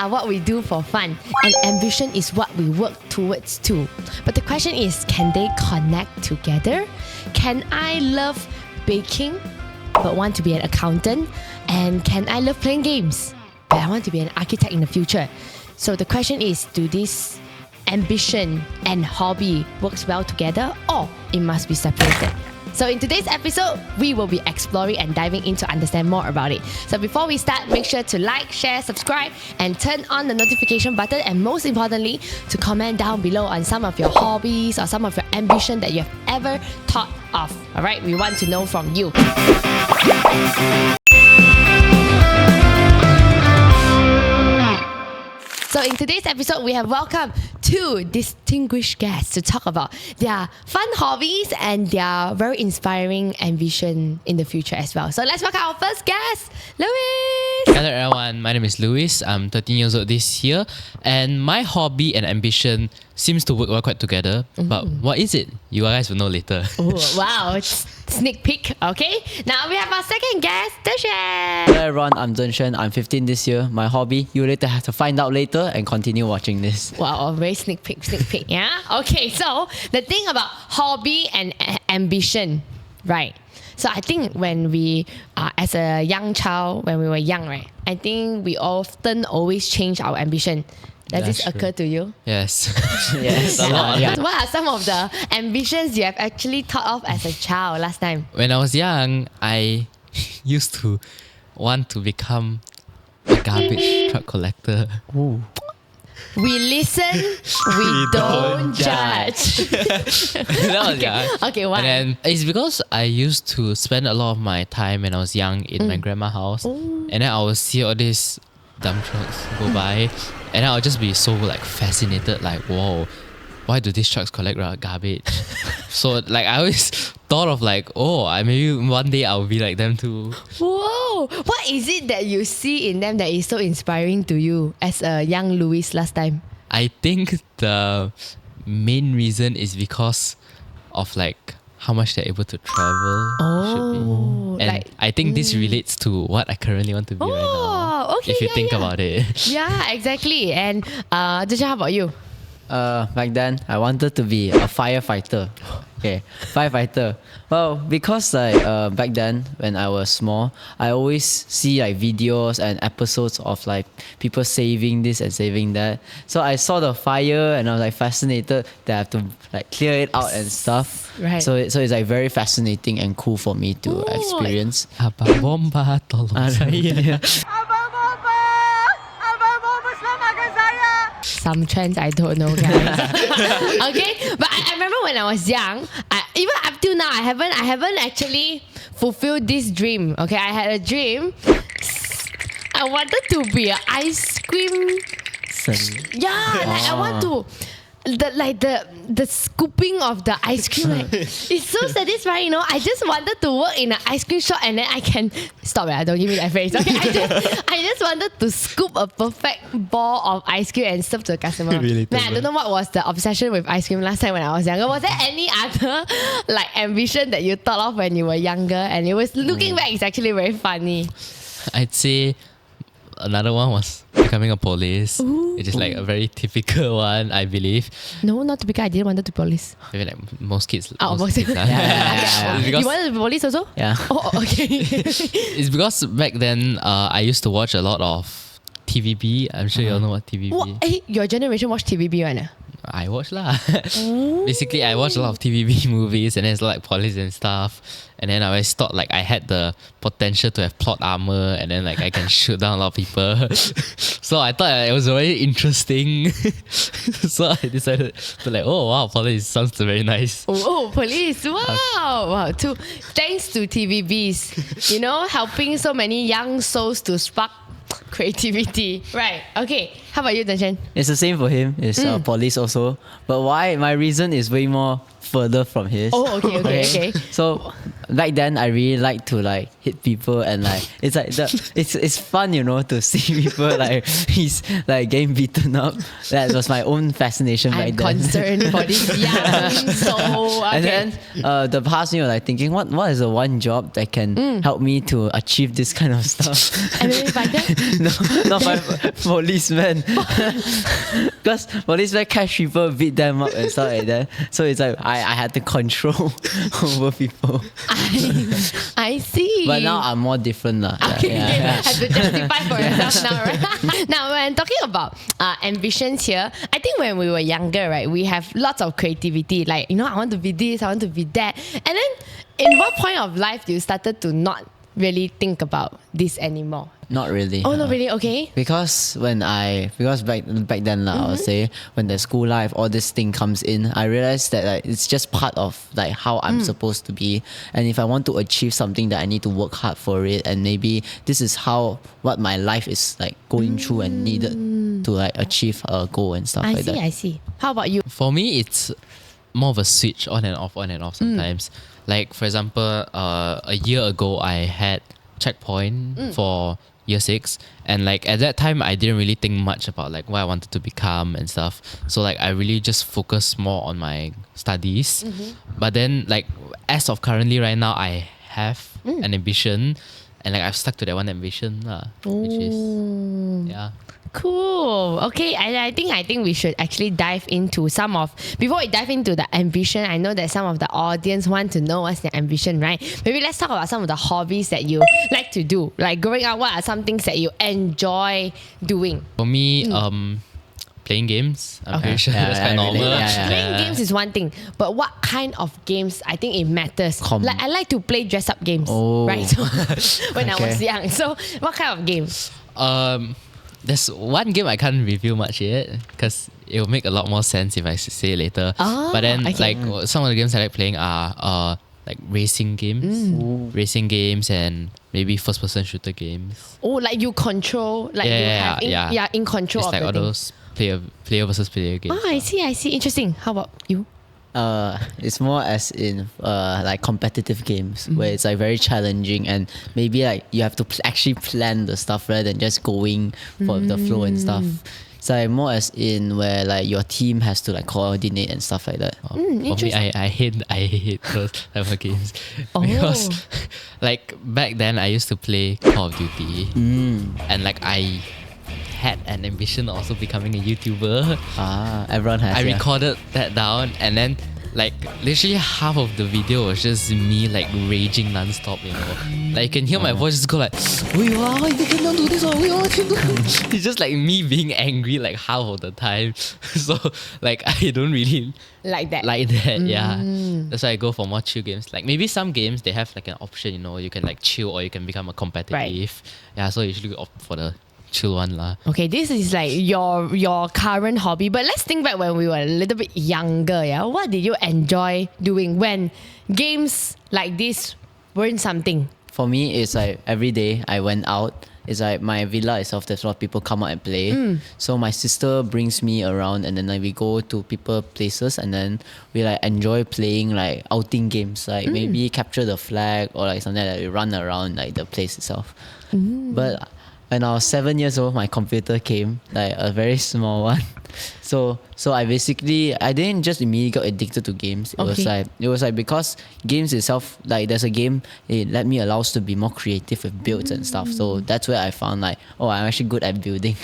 are what we do for fun, and ambition is what we work towards too. But the question is, can they connect together? Can I love baking but want to be an accountant? And can I love playing games but I want to be an architect in the future? So the question is, do this ambition and hobby works well together, or it must be separated? So in today's episode, we will be exploring and diving in to understand more about it. So before we start, make sure to like, share, subscribe, and turn on the notification button. And most importantly, to comment down below on some of your hobbies or some of your ambition that you have ever thought of. All right, we want to know from you. So in today's episode, we have welcomed two distinguished guests to talk about their fun hobbies and their very inspiring ambition in the future as well. So let's welcome our first guest, Louis. Hello everyone, my name is Louis. I'm 13 years old this year, and my hobby and ambition seems to work well quite together. But what is it? You guys will know later. Oh, wow, it's sneak peek. Okay, now we have our second guest, Zhenshen. Hello everyone, I'm Zhenshen. I'm 15 this year. My hobby, you later have to find out later and continue watching this. Wow, a very sneak peek, yeah? Okay, so the thing about hobby and ambition, right? So I think when we, as a young child, when we were young, right? I think we often always change our ambition. Does this occur to you? Yes. Yes. A lot. Yeah. What are some of the ambitions you have actually thought of as a child last time? When I was young, I used to want to become a garbage truck collector. Ooh. We listen, we don't judge. That was young. Okay, why? And then it's because I used to spend a lot of my time when I was young in my grandma's house. And then I would see all these dump trucks go by. And I'll just be so like fascinated, like, whoa, why do these trucks collect garbage? So like I always thought of like, oh, maybe one day I'll be like them too. Whoa! What is it that you see in them that is so inspiring to you as a young Louis last time? I think the main reason is because of like how much they're able to travel. Oh, And like I think this relates to what I currently want to be right now. okay, If you yeah, think yeah. about it. Yeah, exactly. And Zhenshen, how about you? Back then, I wanted to be a firefighter. Okay, firefighter. Well, because like back then when I was small, I always see like videos and episodes of like people saving this and saving that. So I saw the fire and I was like fascinated that I have to like clear it out and stuff. Right. So it's like very fascinating and cool for me to experience. Abang bomba tolong saya. Some trends I don't know, guys. Okay, but I remember when I was young, even up till now, I haven't actually fulfilled this dream. Okay, I had a dream. I wanted to be an ice cream. Yeah, like I want to. The scooping of the ice cream, like, it's so satisfying, you know. I just wanted to work in an ice cream shop and then I can stop it. Don't give me that face. Okay, I just wanted to scoop a perfect ball of ice cream and serve to the customer. Really Man, I don't know what was the obsession with ice cream last time when I was younger. Was there any other like ambition that you thought of when you were younger? And it was looking back, it's actually very funny. I'd say another one was becoming a police. It is like a very typical one, I believe. No, not typical. I didn't want to be police. Maybe like most kids. Oh, most kids lah. Yeah. It's because You wanted to be police also? Yeah. Oh, okay. it's because back then I used to watch a lot of TVB. I'm sure you all know what TVB What? is. Hey, your generation watch TVB one? I watch lah. Basically, I watch a lot of TVB movies and then it's like police and stuff. And then I always thought like I had the potential to have plot armor and then like I can shoot down a lot of people. So I thought it was very interesting. So I decided to like, oh wow, police sounds very nice. Oh, police. Wow. Wow. Thanks to TVBs, you know, helping so many young souls to spark creativity. Right. Okay. How about you, Zhenshen? It's the same for him. It's police also. But why? My reason is way more further from his. Oh, okay. So back then I really like to like hit people and like it's like it's fun, you know, to see people like he's like getting beaten up. That was my own fascination back I'm then. concerned for this young soul. Okay. And then the past me was like thinking, what is the one job that can help me to achieve this kind of stuff? MMA fighter? No, not by policeman. Because policemen catch people, beat them up and stuff like that. So it's like I had to control over people. I see. But now I'm more different lah. Okay, have to justify for yourself now, right? Now, when talking about ambitions here, I think when we were younger, right, we have lots of creativity. Like, you know, I want to be this, I want to be that. And then, in what point of life you started to not really think about this anymore? Not really. Oh, not really. Okay. Because back then I would say when the school life, all this thing comes in, I realized that like, it's just part of like how I'm supposed to be, and if I want to achieve something, that I need to work hard for it, and maybe this is what my life is like going through and needed to like achieve a goal and stuff like that. I see. How about you? For me, it's more of a switch on and off sometimes. Like for example, a year ago I had checkpoint for year 6, and like at that time I didn't really think much about like what I wanted to become and stuff, so like I really just focused more on my studies. But then like as of currently right now, I have an ambition, and like I've stuck to that one ambition which is Cool. Okay, I think we should actually dive into some of, before we dive into the ambition, I know that some of the audience want to know what's their ambition, right? Maybe let's talk about some of the hobbies that you like to do. Like growing up, what are some things that you enjoy doing? for me. Playing games. I'm pretty sure that's quite normal. Playing games is one thing, but what kind of games? I think it matters. Like I like to play dress up games, right? So when I was young. So what kind of games? There's one game I can't review much yet because it will make a lot more sense if I say it later. But then like some of the games I like playing are like racing games and maybe first person shooter games. Oh, like you control, like in control it's of like the all thing. those player versus player games. Oh, I see. Interesting. How about you? It's more as in like competitive games where it's like very challenging, and maybe like you have to actually plan the stuff rather than just going for the flow and stuff. So like more as in where like your team has to like coordinate and stuff like that. For me, I hate those type of games because like back then I used to play Call of Duty and like I had an ambition of also becoming a YouTuber. Everyone has. I recorded that down, and then like literally half of the video was just me like raging non-stop, you know. Like you can hear my voice just go like, you cannot do this, it's just like me being angry like half of the time. So like I don't really like that. That's why I go for more chill games. Like maybe some games they have like an option, you know, you can like chill or you can become a competitive. So I usually opt for the chill one lah. Okay, this is like your current hobby, but let's think back when we were a little bit younger. What did you enjoy doing when games like this weren't something? For me, it's like every day I went out. It's like my villa itself, there's a lot of people come out and play. So my sister brings me around, and then like we go to people places, and then we like enjoy playing like outing games, like maybe capture the flag or like something like that. We run around like the place itself. But when I was 7 years old, my computer came, like a very small one. So I didn't just immediately got addicted to games. It was like because games itself, like there's a game, it let me allows to be more creative with builds and stuff. So that's where I found like, I'm actually good at building.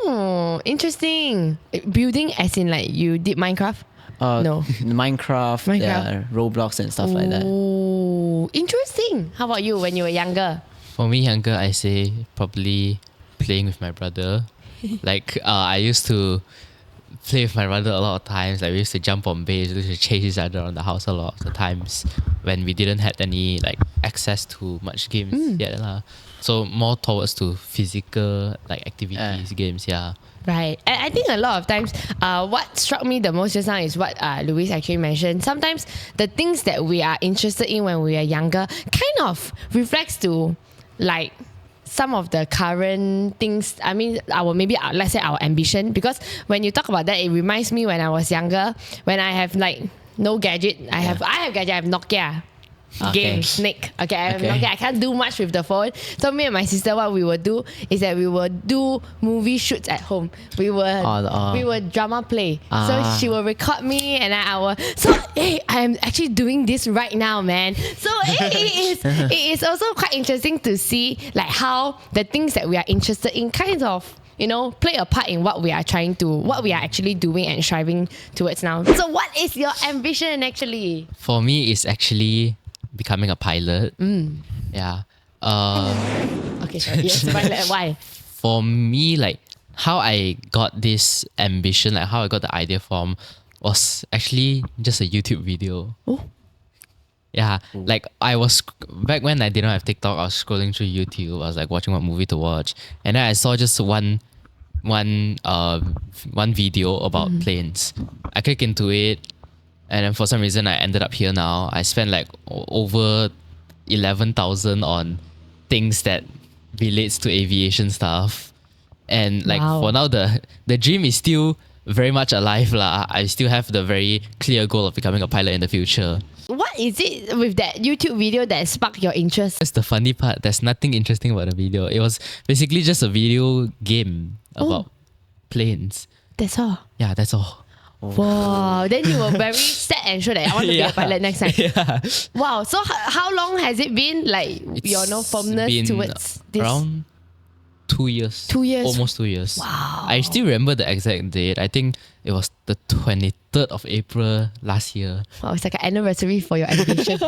Oh, interesting. Building as in like you did Minecraft? No. Minecraft, Roblox and stuff like that. Oh, interesting. How about you when you were younger? For me, younger, I say probably playing with my brother. Like I used to play with my brother a lot of times. Like we used to jump on base, we used to chase each other around the house a lot of the times when we didn't have any like access to much games yet lah. So more towards to physical like activities, games, Right. I think a lot of times, what struck me the most just now is what Louise actually mentioned. Sometimes the things that we are interested in when we are younger kind of reflects to like some of the current things. I mean, let's say our ambition, because when you talk about that, it reminds me when I was younger, when I have like no gadget. I have gadget. I have Nokia. Game Snake. Okay, I have Nokia. I can't do much with the phone. So me and my sister, what we would do is that we would do movie shoots at home. We would drama play. So she will record me, and I will. So hey, I am actually doing this right now, man. So it is also quite interesting to see like how the things that we are interested in kind of, you know, play a part in what we are actually doing and striving towards now. So what is your ambition actually? For me, it's actually becoming a pilot. Yeah. Okay, sorry. Yes, pilot. Why? For me, like how I got this ambition, like how I got the idea from, was actually just a YouTube video. Oh. Yeah, like I was back when I didn't have TikTok, I was scrolling through YouTube. I was like watching what movie to watch, and then I saw just one video about planes. I clicked into it, and then for some reason I ended up here now. I spent like over 11,000 on things that relates to aviation stuff, and like for now the dream is still very much alive lah. I still have the very clear goal of becoming a pilot in the future. What is it with that YouTube video that sparked your interest? That's the funny part. There's nothing interesting about the video. It was basically just a video game about planes. That's all. Yeah, that's all. Wow. Then you were very set and sure that I want to be a pilot next time. Yeah. Wow. So how long has it been? Like your firmness been towards this? around 2 years. 2 years. Almost 2 years. Wow. I still remember the exact date. I think it was the 23rd of April last year. Wow, it's like an anniversary for your education.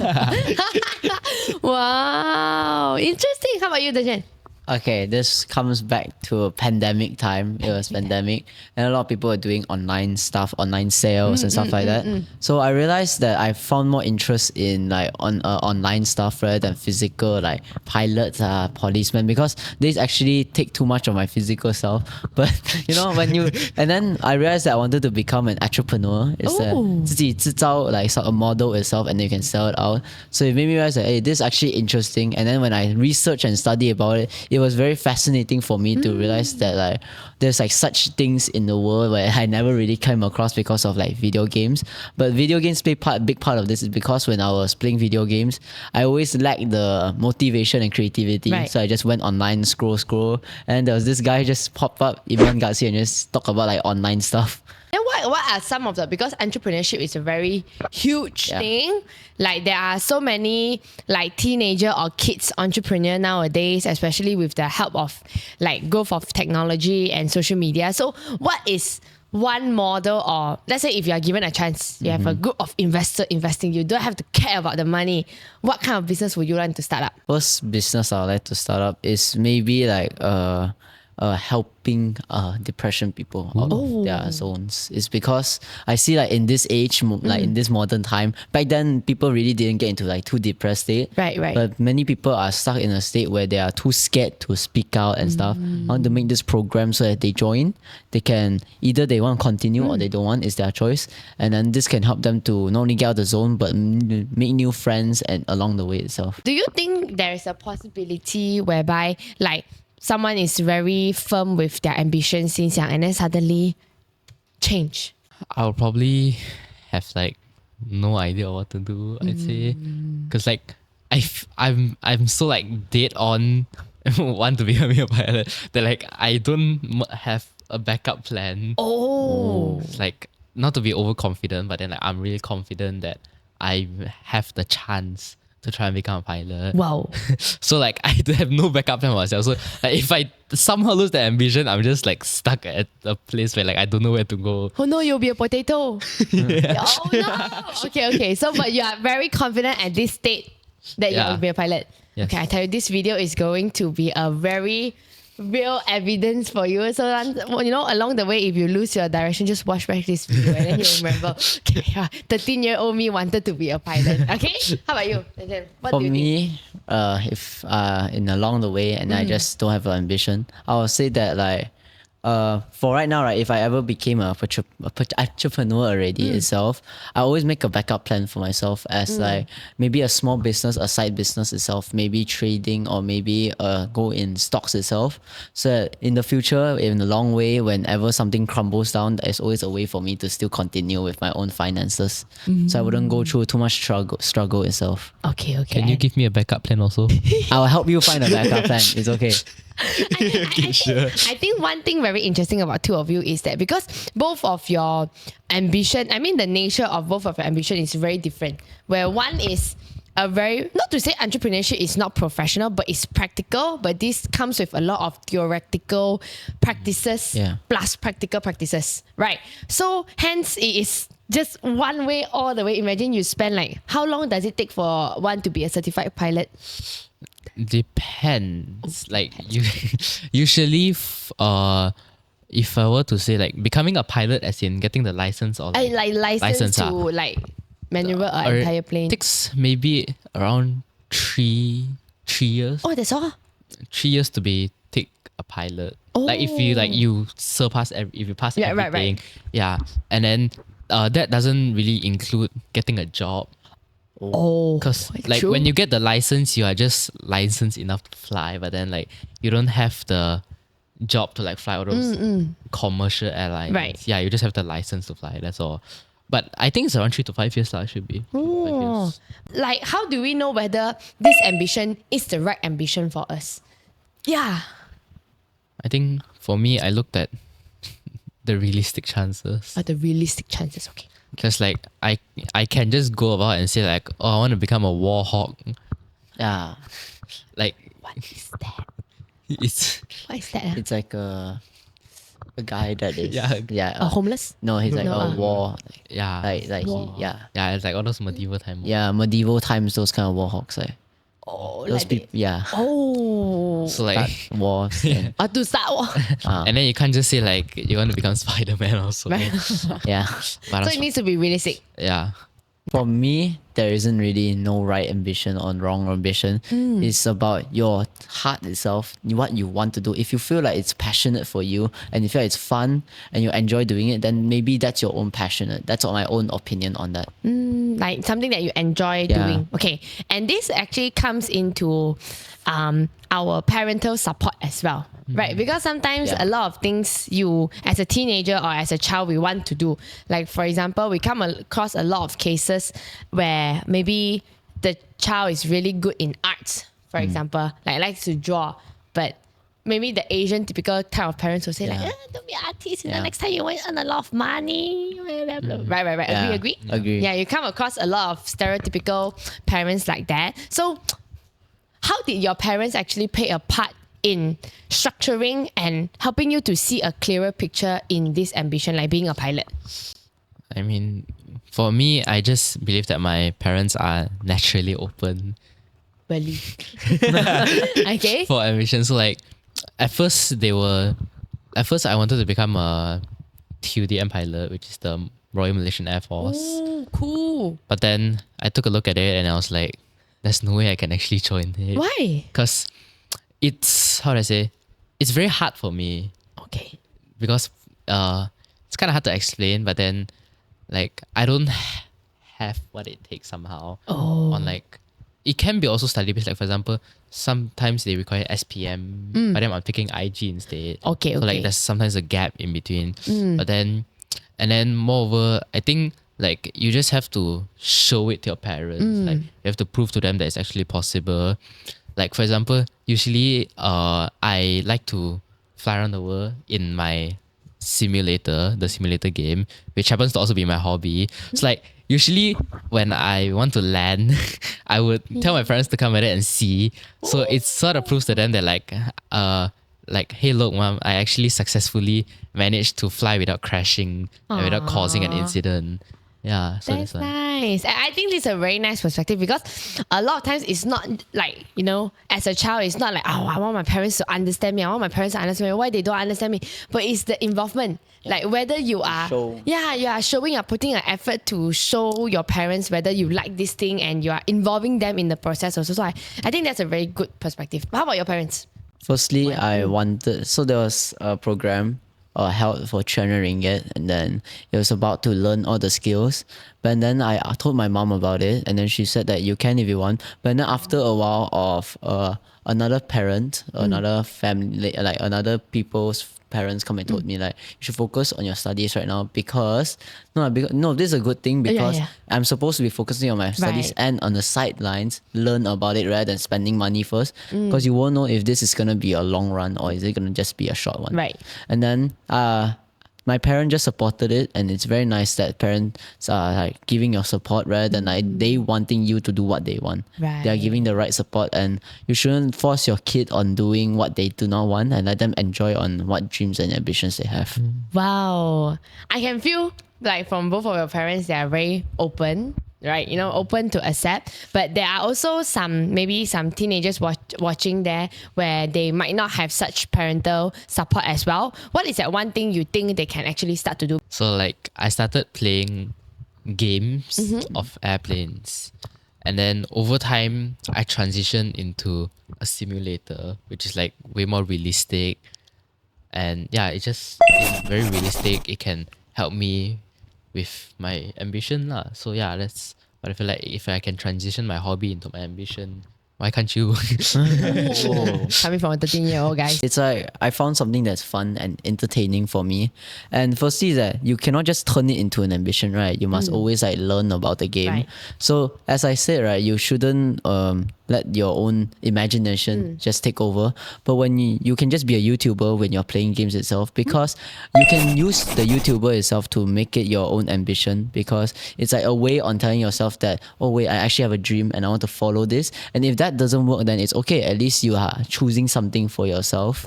Wow. Interesting. How about you, Dajan? Okay, this comes back to pandemic time. It was pandemic, and a lot of people were doing online stuff, online sales and stuff like that. So I realized that I found more interest in like online stuff rather than physical, like pilots, policemen, because these actually take too much of my physical self. But you know, and then I realized that I wanted to become an entrepreneur. It's 自己制造 like a model itself, and then you can sell it out. So it made me realize that hey, this is actually interesting. And then when I researched and studied about it, it was very fascinating for me to realize that like there's like such things in the world where I never really came across because of like video games. But video games play a big part of this is because when I was playing video games, I always lacked the motivation and creativity. Right. So I just went online, scroll, and there was this guy just pop up, Iman Gatsi, and just talk about like online stuff. Then what are some of the, because entrepreneurship is a very huge thing. Like there are so many like teenager or kids entrepreneur nowadays, especially with the help of like growth of technology and social media. So what is one model, or let's say if you are given a chance, you have a group of investors investing, you don't have to care about the money. What kind of business would you like to start up? First business I would like to start up is maybe like helping depression people out of their zones. It's because I see like in this age, like in this modern time, back then people really didn't get into like too depressed state. Right. But many people are stuck in a state where they are too scared to speak out and stuff. I want to make this program so that they join. They can either they want to continue or they don't want. It's their choice. And then this can help them to not only get out of the zone but make new friends and along the way itself. Do you think there is a possibility whereby like someone is very firm with their ambition since young and then suddenly change? I'll probably have like no idea what to do, I'd say. Because like I'm so like dead on want to become a pilot that like I don't have a backup plan. Like not to be overconfident, but then like I'm really confident that I have the chance to try and become a pilot. Wow. So like I have no backup plan myself. So like, if I somehow lose the ambition, I'm just like stuck at a place where like I don't know where to go. Oh no, you'll be a potato. Oh no. Okay. So but you are very confident at this state that you will be a pilot. Yes. Okay, I tell you, this video is going to be a very real evidence for you. So you know, along the way, if you lose your direction, just watch back this video and then you'll remember. Okay, 13-year-old me wanted to be a pilot. Okay, how about you? What For do you me, if in along the way and I just don't have an ambition, I would say that like for right now, right, if I ever became a entrepreneur already itself, I always make a backup plan for myself as like maybe a small business, a side business itself, maybe trading or maybe go in stocks itself. So that in the future, in the long way, whenever something crumbles down, there's always a way for me to still continue with my own finances. So I wouldn't go through too much struggle itself. Okay. Can you give me a backup plan also? I'll help you find a backup plan. It's okay. I think one thing very interesting about two of you is that because both of your ambition, I mean the nature of both of your ambition is very different. Where one is a very, not to say entrepreneurship is not professional, but it's practical. But this comes with a lot of theoretical practices plus practical practices, right? So hence it is just one way all the way. Imagine you spend like, how long does it take for one to be a certified pilot? Depends. Like you, usually, if I were to say like becoming a pilot, as in getting the license or Like license to like maneuver an entire plane. Takes maybe around three years. Oh, that's all. 3 years to take a pilot. Like if you surpass if you pass everything, and then that doesn't really include getting a job. Because like true. when you get the license, you are just licensed enough to fly, but then like you don't have the job to like fly all those commercial airlines. Right. Yeah, you just have the license to fly. That's all. But I think it's around 3 to 5 years. It should be. 3 to 5 years. Like, how do we know whether this ambition is the right ambition for us? Yeah. I think for me, I looked at the realistic chances. The realistic chances, okay. Because like I can just go about and say like, oh, I want to become a war hawk. Yeah. Like What is that? it's What is that? It's like a guy that is Homeless? No, he's like No, a war. yeah Like War. yeah, it's like all those medieval time. Yeah, medieval times, those kind of war hawks. Like Oh, those like people, yeah. So like Start wars. And, to start war. and then you can't just say like you want to become Spider-Man also. Right. yeah. But So it needs to be realistic. yeah. For me, there isn't really no right ambition or wrong ambition. It's about your heart itself, what you want to do. If you feel like it's passionate for you and you feel like it's fun and you enjoy doing it, then maybe that's your own passionate. That's my own opinion on that. Like something that you enjoy doing. Okay. And this actually comes into our parental support as well. Right? Because sometimes a lot of things you as a teenager or as a child we want to do. Like for example, we come across a lot of cases where maybe the child is really good in arts, for example, like likes to draw, but maybe the Asian typical kind of parents will say like, don't be an artist, you know, next time you will earn a lot of money. Right. Yeah. Agree? Agree. Yeah, you come across a lot of stereotypical parents like that. So how did your parents actually play a part in structuring and helping you to see a clearer picture in this ambition, like being a pilot? I mean, for me, I just believe that my parents are naturally open Really? Okay. for ambition. So like, at first I wanted to become a TUDM pilot, which is the Royal Malaysian Air Force. Ooh, cool. But then I took a look at it and I was like, there's no way I can actually join it. Why? Because it's, how do I say, it's very hard for me Okay. because it's kind of hard to explain, but then like I don't have what it takes somehow on like, it can be also study based. Like for example, sometimes they require SPM, but then I'm taking IG instead. Okay, So like okay. there's sometimes a gap in between. But then, and then moreover, I think like you just have to show it to your parents. Like you have to prove to them that it's actually possible. Like for example, usually I like to fly around the world in my simulator, the simulator game, which happens to also be my hobby. It's like usually when I want to land, I would tell my parents to come at it and see. So it sort of proves to them that like, hey, look, mom, I actually successfully managed to fly without crashing and without causing an incident. Yeah, so That's that's why. nice. I think this is a very nice perspective because a lot of times it's not like, you know, as a child, it's not like, oh, I want my parents to understand me. I want my parents to understand me. Why they don't understand me? But it's the involvement. Like whether you are, Show. you are showing, you're putting an effort to show your parents whether you like this thing and you are involving them in the process also. So I think that's a very good perspective. How about your parents? Firstly, I wanted, so there was a program held for 300 ringgit, and then it was about to learn all the skills. But then I told my mom about it, and then she said that you can if you want. But then after a while of another parent, another family, like another people's parents come and told me like you should focus on your studies right now because this is a good thing because I'm supposed to be focusing on my studies and on the sidelines learn about it rather than spending money first because you won't know if this is gonna be a long run or is it gonna just be a short one. Right. And then my parents just supported it, and it's very nice that parents are like giving your support rather than like they wanting you to do what they want. Right. They are giving the right support, and you shouldn't force your kid on doing what they do not want, and let them enjoy on what dreams and ambitions they have. Wow. I can feel like from both of your parents, they are very open, right? You know, open to accept. But there are also maybe some teenagers watching there where they might not have such parental support as well. What is that one thing you think they can actually start to do? So like I started playing games of airplanes. And then over time, I transitioned into a simulator, which is like way more realistic. And yeah, it's very realistic. It can help me with my ambition lah. So yeah, that's what I feel like. If I can transition my hobby into my ambition, why can't you? Coming from a 13-year-old guy. It's like I found something that's fun and entertaining for me. And firstly, that you cannot just turn it into an ambition, right? You must always like learn about the game. Right. So as I said, right, you shouldn't let your own imagination just take over. But when you can just be a YouTuber when you're playing games itself, because you can use the YouTuber itself to make it your own ambition, because it's like a way on telling yourself that, oh wait, I actually have a dream and I want to follow this. And if that doesn't work, then it's okay. At least you are choosing something for yourself.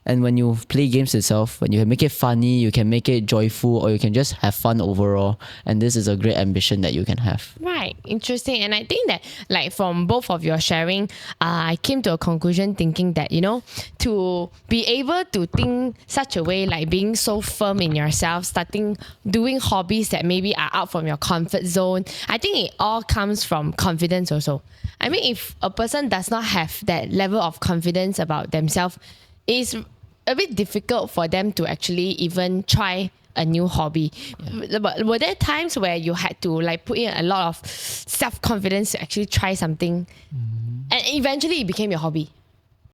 And when you play games itself, when you can make it funny, you can make it joyful, or you can just have fun overall. And this is a great ambition that you can have. Right. Interesting. And I think that like from both of your sharing, I came to a conclusion thinking that, you know, to be able to think such a way, like being so firm in yourself, starting doing hobbies that maybe are out from your comfort zone, I think it all comes from confidence also. I mean, if a person does not have that level of confidence about themselves, it's a bit difficult for them to actually even try a new hobby. But were there times where you had to like put in a lot of self-confidence to actually try something and eventually it became your hobby?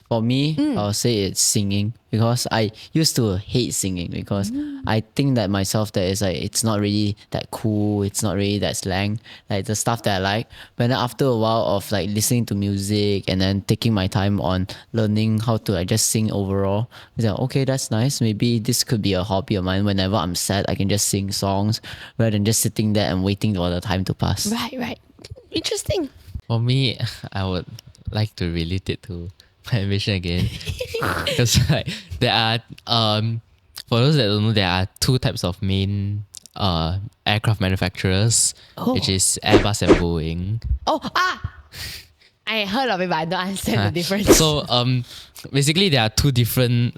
For me, I'll say it's singing, because I used to hate singing because I think that myself that is like it's not really that cool, it's not really that slang, like the stuff that I like. But then after a while of like listening to music and then taking my time on learning how to like just sing overall, it's like, okay, that's nice. Maybe this could be a hobby of mine. Whenever I'm sad, I can just sing songs rather than just sitting there and waiting for the time to pass. Right. Interesting. For me, I would like to relate it to my ambition again, because like there are for those that don't know, there are two types of main aircraft manufacturers, which is Airbus and Boeing. I heard of it, but I don't understand the difference. So basically there are two different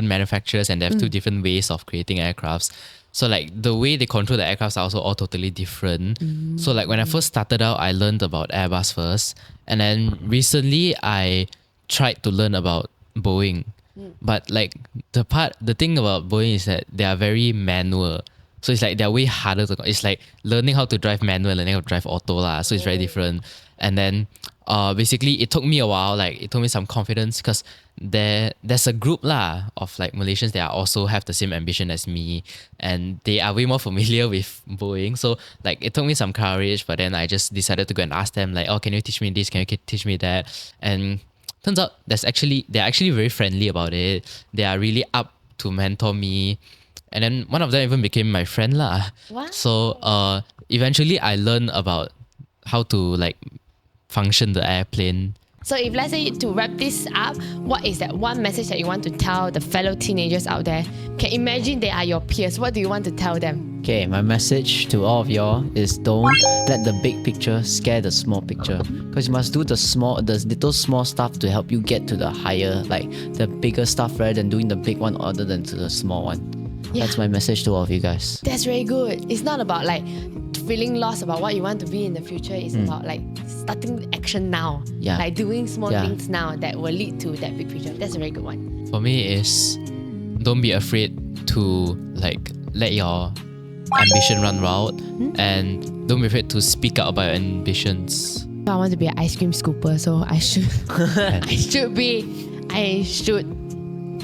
manufacturers, and they have two different ways of creating aircrafts. So like the way they control the aircrafts are also all totally different. So like when I first started out, I learned about Airbus first, and then recently I tried to learn about Boeing. But like the thing about Boeing is that they are very manual. So it's like they're way harder to. It's like learning how to drive manual, learning how to drive auto lah. So it's very different. And then basically it took me a while. Like it took me some confidence, because there's a group lah of like Malaysians that also have the same ambition as me, and they are way more familiar with Boeing. So like it took me some courage, but then I just decided to go and ask them like, oh, can you teach me this? Can you teach me that? And turns out they're actually very friendly about it. They are really up to mentor me. And then one of them even became my friend lah. Wow. So eventually I learned about how to like function the airplane. So if let's say to wrap this up, what is that one message that you want to tell the fellow teenagers out there? Can imagine they are your peers. What do you want to tell them? Okay, my message to all of y'all is don't let the big picture scare the small picture, because you must do the little small stuff to help you get to the higher, like the bigger stuff, rather than doing the big one other than to the small one. Yeah. That's my message to all of you guys. That's very good. It's not about like feeling lost about what you want to be in the future. It's about like starting action now. Yeah. Like doing small things now that will lead to that big picture. That's a very good one. For me is don't be afraid to like let your ambition run wild, and don't be afraid to speak out about your ambitions. I want to be an ice cream scooper, so I should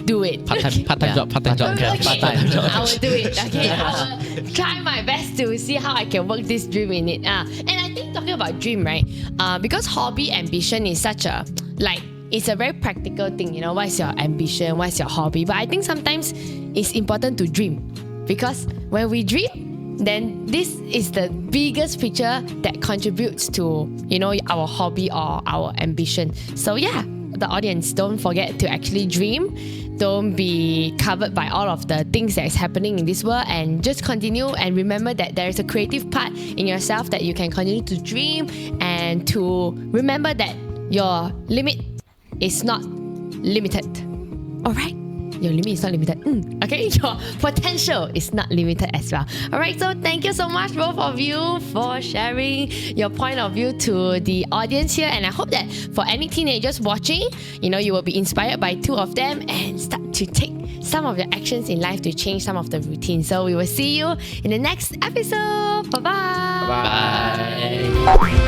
do it. Part-time job. Okay, I will do it. Okay, I will try my best to see how I can work this dream in it. And I think talking about dream, right? Because hobby ambition is such a it's a very practical thing. You know, what's your ambition? What's your hobby? But I think sometimes it's important to dream, because when we dream, then this is the biggest feature that contributes to, you know, our hobby or our ambition. So yeah, the audience, don't forget to actually dream. Don't be covered by all of the things that is happening in this world, and just continue and remember that there is a creative part in yourself that you can continue to dream, and to remember that your limit is not limited. Alright? Your limit is not limited. Okay, your potential is not limited as well. Alright, so thank you so much, both of you, for sharing your point of view to the audience here. And I hope that for any teenagers watching, you know, you will be inspired by two of them and start to take some of your actions in life to change some of the routine. So we will see you in the next episode. Bye-bye. Bye.